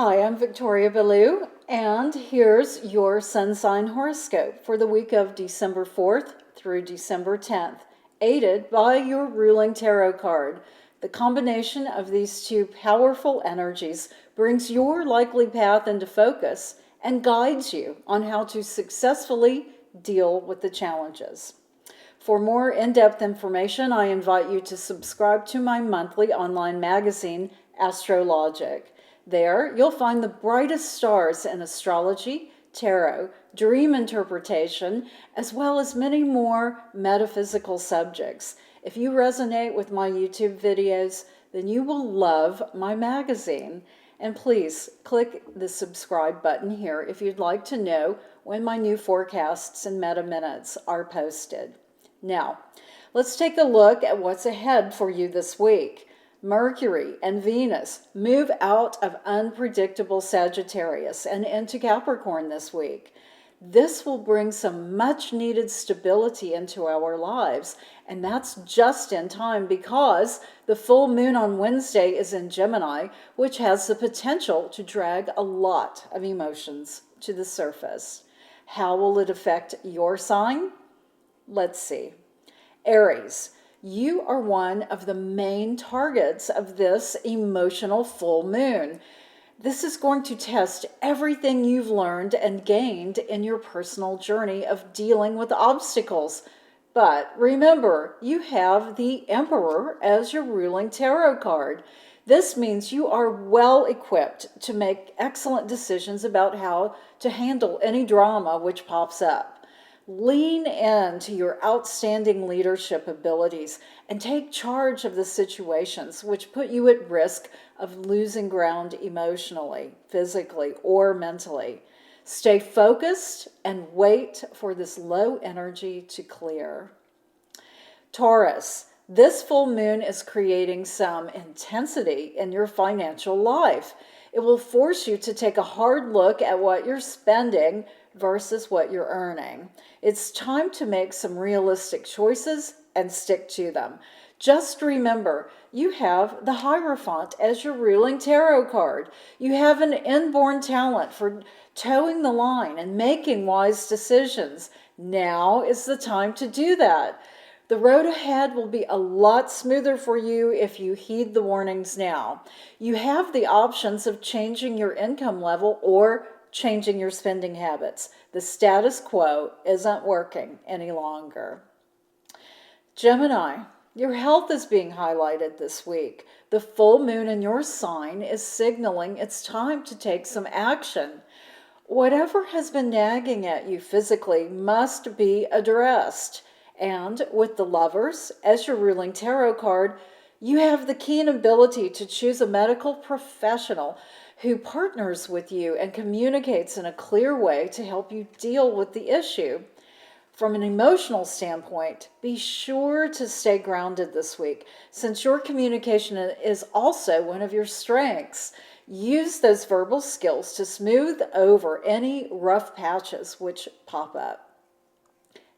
Hi, I'm Victoria Ballou, and here's your sun sign horoscope for the week of December 4th through December 10th, aided by your ruling tarot card. The combination of these two powerful energies brings your likely path into focus and guides you on how to successfully deal with the challenges. For more in-depth information, I invite you to subscribe to my monthly online magazine, Astrologic. There, you'll find the brightest stars in astrology, tarot, dream interpretation, as well as many more metaphysical subjects. If you resonate with my YouTube videos, then you will love my magazine. And please click the subscribe button here if you'd like to know when my new forecasts and meta minutes are posted. Now, let's take a look at what's ahead for you this week. Mercury and Venus move out of unpredictable Sagittarius and into Capricorn this week. This will bring some much needed stability into our lives, and that's just in time because the full moon on Wednesday is in Gemini, which has the potential to drag a lot of emotions to the surface. How will it affect your sign? Let's see. Aries. You are one of the main targets of this emotional full moon. This is going to test everything you've learned and gained in your personal journey of dealing with obstacles. But remember, you have the Emperor as your ruling tarot card. This means you are well equipped to make excellent decisions about how to handle any drama which pops up. Lean into your outstanding leadership abilities and take charge of the situations which put you at risk of losing ground emotionally, physically, or mentally. Stay focused and wait for this low energy to clear. Taurus, this full moon is creating some intensity in your financial life. It will force you to take a hard look at what you're spending versus what you're earning. It's time to make some realistic choices and stick to them. Just remember, you have the Hierophant as your ruling tarot card. You have an inborn talent for towing the line and making wise decisions. Now is the time to do that. The road ahead will be a lot smoother for you if you heed the warnings now. You have the options of changing your income level or changing your spending habits. The status quo isn't working any longer. Gemini, your health is being highlighted this week. The full moon in your sign is signaling it's time to take some action. Whatever has been nagging at you physically must be addressed. And with the Lovers as your ruling tarot card, you have the keen ability to choose a medical professional who partners with you and communicates in a clear way to help you deal with the issue. From an emotional standpoint, be sure to stay grounded this week, since your communication is also one of your strengths. Use those verbal skills to smooth over any rough patches which pop up.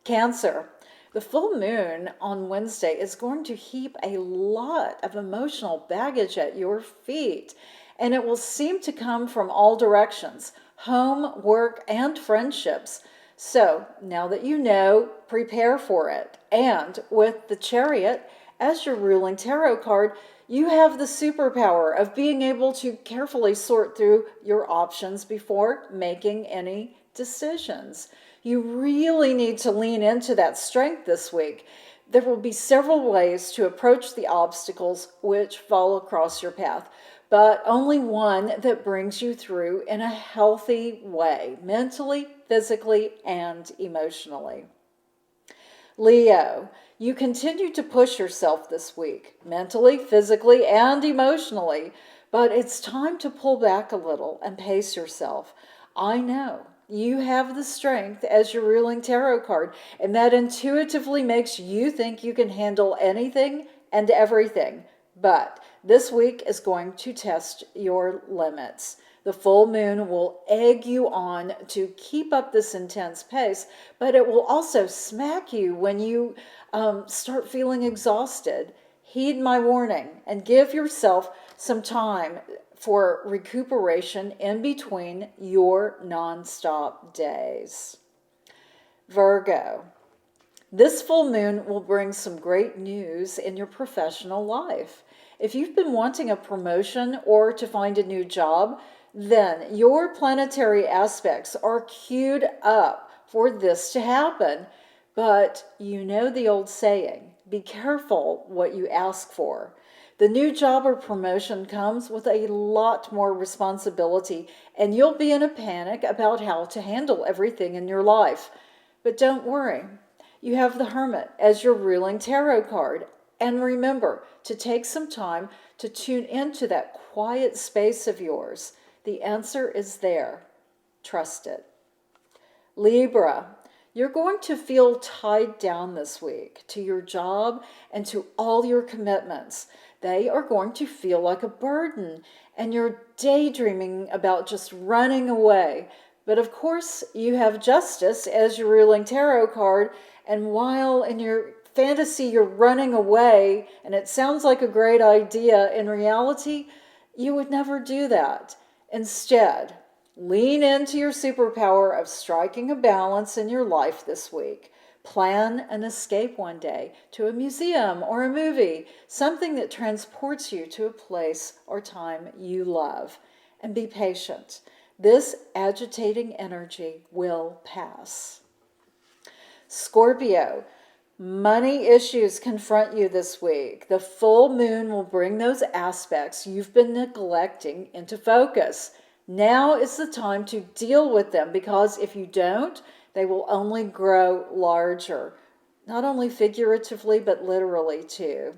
Cancer. The full moon on Wednesday is going to heap a lot of emotional baggage at your feet, and it will seem to come from all directions, home, work, and friendships. So now that you know, prepare for it. And with the Chariot as your ruling tarot card, you have the superpower of being able to carefully sort through your options before making any decisions. You really need to lean into that strength this week. There will be several ways to approach the obstacles which fall across your path, but only one that brings you through in a healthy way, mentally, physically, and emotionally. Leo, you continue to push yourself this week, mentally, physically, and emotionally, but it's time to pull back a little and pace yourself. I know you have the strength as your ruling tarot card, and that intuitively makes you think you can handle anything and everything. But this week is going to test your limits. The full moon will egg you on to keep up this intense pace, but it will also smack you when you start feeling exhausted. Heed my warning and give yourself some time for recuperation in between your nonstop days. Virgo, this full moon will bring some great news in your professional life. If you've been wanting a promotion or to find a new job, then your planetary aspects are queued up for this to happen. But you know the old saying, be careful what you ask for. The new job or promotion comes with a lot more responsibility, and you'll be in a panic about how to handle everything in your life. But don't worry. You have the Hermit as your ruling tarot card. And remember to take some time to tune into that quiet space of yours. The answer is there. Trust it. Libra, you're going to feel tied down this week to your job and to all your commitments. They are going to feel like a burden, and you're daydreaming about just running away. But of course, you have Justice as your ruling tarot card, and while in your fantasy you're running away, and it sounds like a great idea, in reality, you would never do that. Instead, lean into your superpower of striking a balance in your life this week. Plan an escape one day to a museum or a movie, something that transports you to a place or time you love. And be patient. This agitating energy will pass. Scorpio, money issues confront you this week. The full moon will bring those aspects you've been neglecting into focus. Now is the time to deal with them, because if you don't, they will only grow larger. Not only figuratively, but literally too.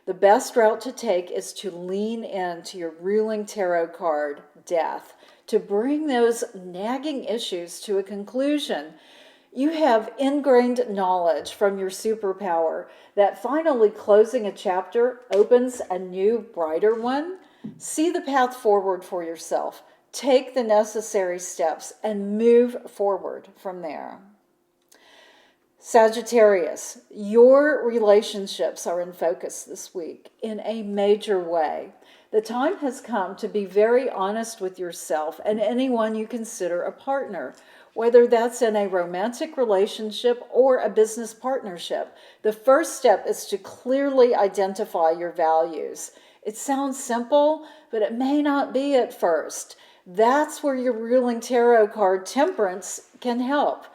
The best route to take is to lean into your ruling tarot card, Death, to bring those nagging issues to a conclusion. You have ingrained knowledge from your superpower that finally closing a chapter opens a new, brighter one. See the path forward for yourself. Take the necessary steps and move forward from there. Sagittarius, your relationships are in focus this week in a major way. The time has come to be very honest with yourself and anyone you consider a partner, whether that's in a romantic relationship or a business partnership. The first step is to clearly identify your values. It sounds simple, but it may not be at first. That's where your ruling tarot card, Temperance, can help.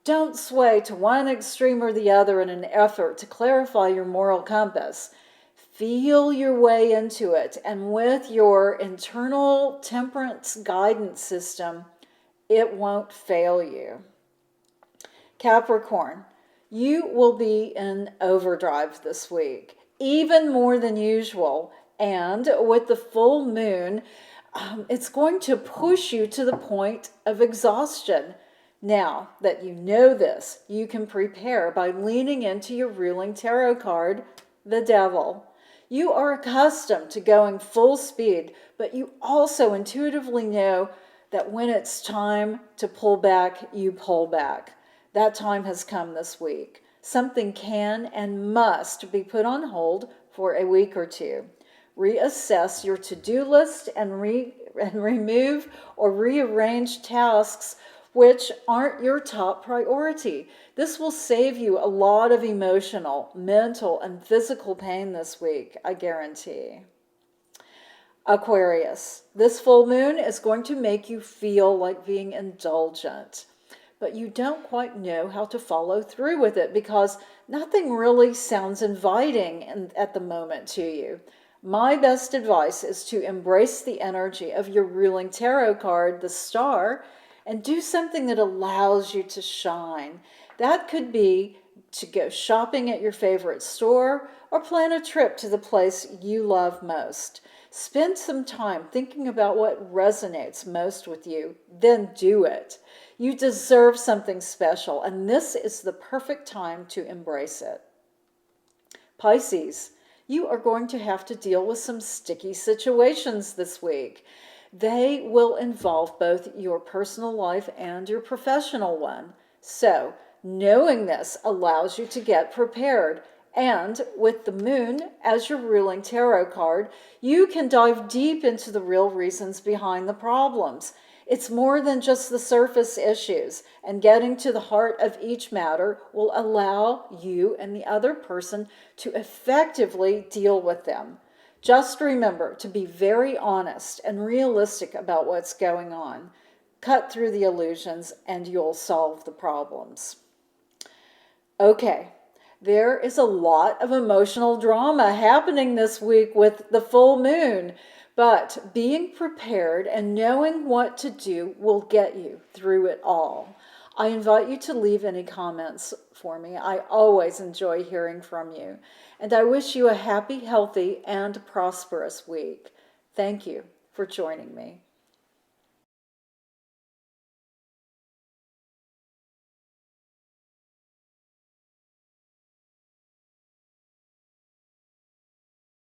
Don't sway to one extreme or the other in an effort to clarify your moral compass. Feel your way into it, and with your internal temperance guidance system, it won't fail you. Capricorn, you will be in overdrive this week, even more than usual, and with the full moon, it's going to push you to the point of exhaustion. Now that you know this, you can prepare by leaning into your ruling tarot card, the Devil. You are accustomed to going full speed, but you also intuitively know that when it's time to pull back, you pull back. That time has come this week. Something can and must be put on hold for a week or two. Reassess your to-do list and remove or rearrange tasks which aren't your top priority. This will save you a lot of emotional, mental, and physical pain this week, I guarantee. Aquarius, this full moon is going to make you feel like being indulgent, but you don't quite know how to follow through with it because nothing really sounds inviting at the moment to you. My best advice is to embrace the energy of your ruling tarot card, the Star, and do something that allows you to shine. That could be to go shopping at your favorite store or plan a trip to the place you love most. Spend some time thinking about what resonates most with you, then do it. You deserve something special, and this is the perfect time to embrace it. Pisces, you are going to have to deal with some sticky situations this week. They will involve both your personal life and your professional one. So, knowing this allows you to get prepared And with the moon as your ruling tarot card, you can dive deep into the real reasons behind the problems. It's more than just the surface issues, and getting to the heart of each matter will allow you and the other person to effectively deal with them. Just remember to be very honest and realistic about what's going on. Cut through the illusions and you'll solve the problems. Okay, there is a lot of emotional drama happening this week with the full moon. But being prepared and knowing what to do will get you through it all. I invite you to leave any comments for me. I always enjoy hearing from you. And I wish you a happy, healthy, and prosperous week. Thank you for joining me.